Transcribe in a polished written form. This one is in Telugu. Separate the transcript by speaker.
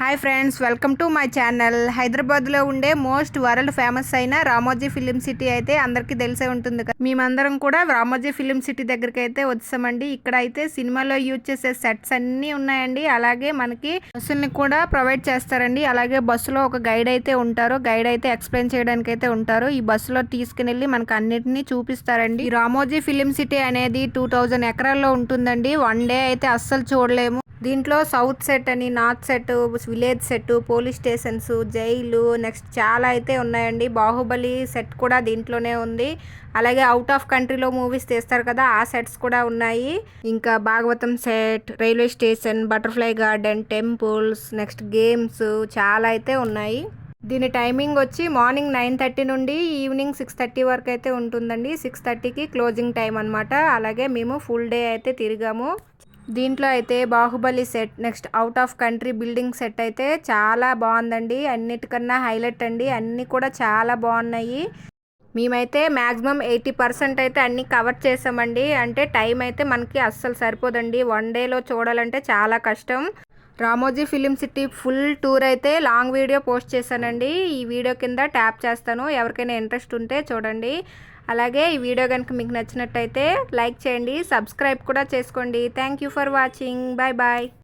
Speaker 1: Hi friends, welcome to my channel. హైదరాబాద్లో ఉండే మోస్ట్ వరల్డ్ ఫేమస్ అయిన రామోజీ ఫిలిం సిటీ అయితే అందరికీ తెలిసే ఉంటుంది కదా. మేమందరం కూడా రామోజీ ఫిలిం సిటీ దగ్గరికి అయితే వచ్చామండి. ఇక్కడ అయితే సినిమాలో యూజ్ చేసే సెట్స్ అన్నీ ఉన్నాయండి. అలాగే మనకి బస్సుల్ని కూడా ప్రొవైడ్ చేస్తారండి. అలాగే బస్సులో ఒక గైడ్ అయితే ఉంటారు. గైడ్ అయితే ఎక్స్ప్లెయిన్ చేయడానికి అయితే ఉంటారు. ఈ బస్సులో తీసుకుని మనకి అన్నిటినీ చూపిస్తారండి. ఈ రామోజీ ఫిలిం సిటీ అనేది 2000 ఎకరాల్లో ఉంటుందండి. వన్ డే అయితే అస్సలు చూడలేము. దీంట్లో సౌత్ సెట్ అని, north set, village set, police stations, jail, next చాలా అయితే ఉన్నాయండి. బాహుబలి సెట్ కూడా దీంట్లోనే ఉంది. అలాగే అవుట్ ఆఫ్ కంట్రీలో మూవీస్ తీస్తారు కదా, ఆ సెట్స్ కూడా ఉన్నాయి. ఇంకా Bhagavatam set, railway station, butterfly garden, temples, next games చాలా అయితే ఉన్నాయి. దీని టైమింగ్ వచ్చి మార్నింగ్ 9:30 నుండి ఈవినింగ్ 6:30 వరకు అయితే ఉంటుందండి. 6:30కి క్లోజింగ్ టైం అనమాట. అలాగే మేము ఫుల్ డే అయితే తిరిగాము. దీంట్లో అయితే Baahubali set, next out of country building set అయితే చాలా బాగుందండి. అన్నిటికన్నా హైలైట్ అండి. అన్నీ కూడా చాలా బాగున్నాయి. మేమైతే మ్యాక్సిమం 80% అయితే అన్నీ కవర్ చేసామండి. అంటే టైం అయితే మనకి అస్సలు సరిపోదండి. వన్ డేలో చూడాలంటే చాలా కష్టం. Ramoji film city full tour అయితే లాంగ్ వీడియో పోస్ట్ చేశానండి. ఈ వీడియో కింద ట్యాప్ చేస్తాను. ఎవరికైనా ఇంట్రెస్ట్ ఉంటే చూడండి. అలాగే ఈ వీడియో కనుక మీకు నచ్చినట్టయితే లైక్ చేయండి, సబ్స్క్రైబ్ కూడా చేసుకోండి. Thank you for watching. Bye bye.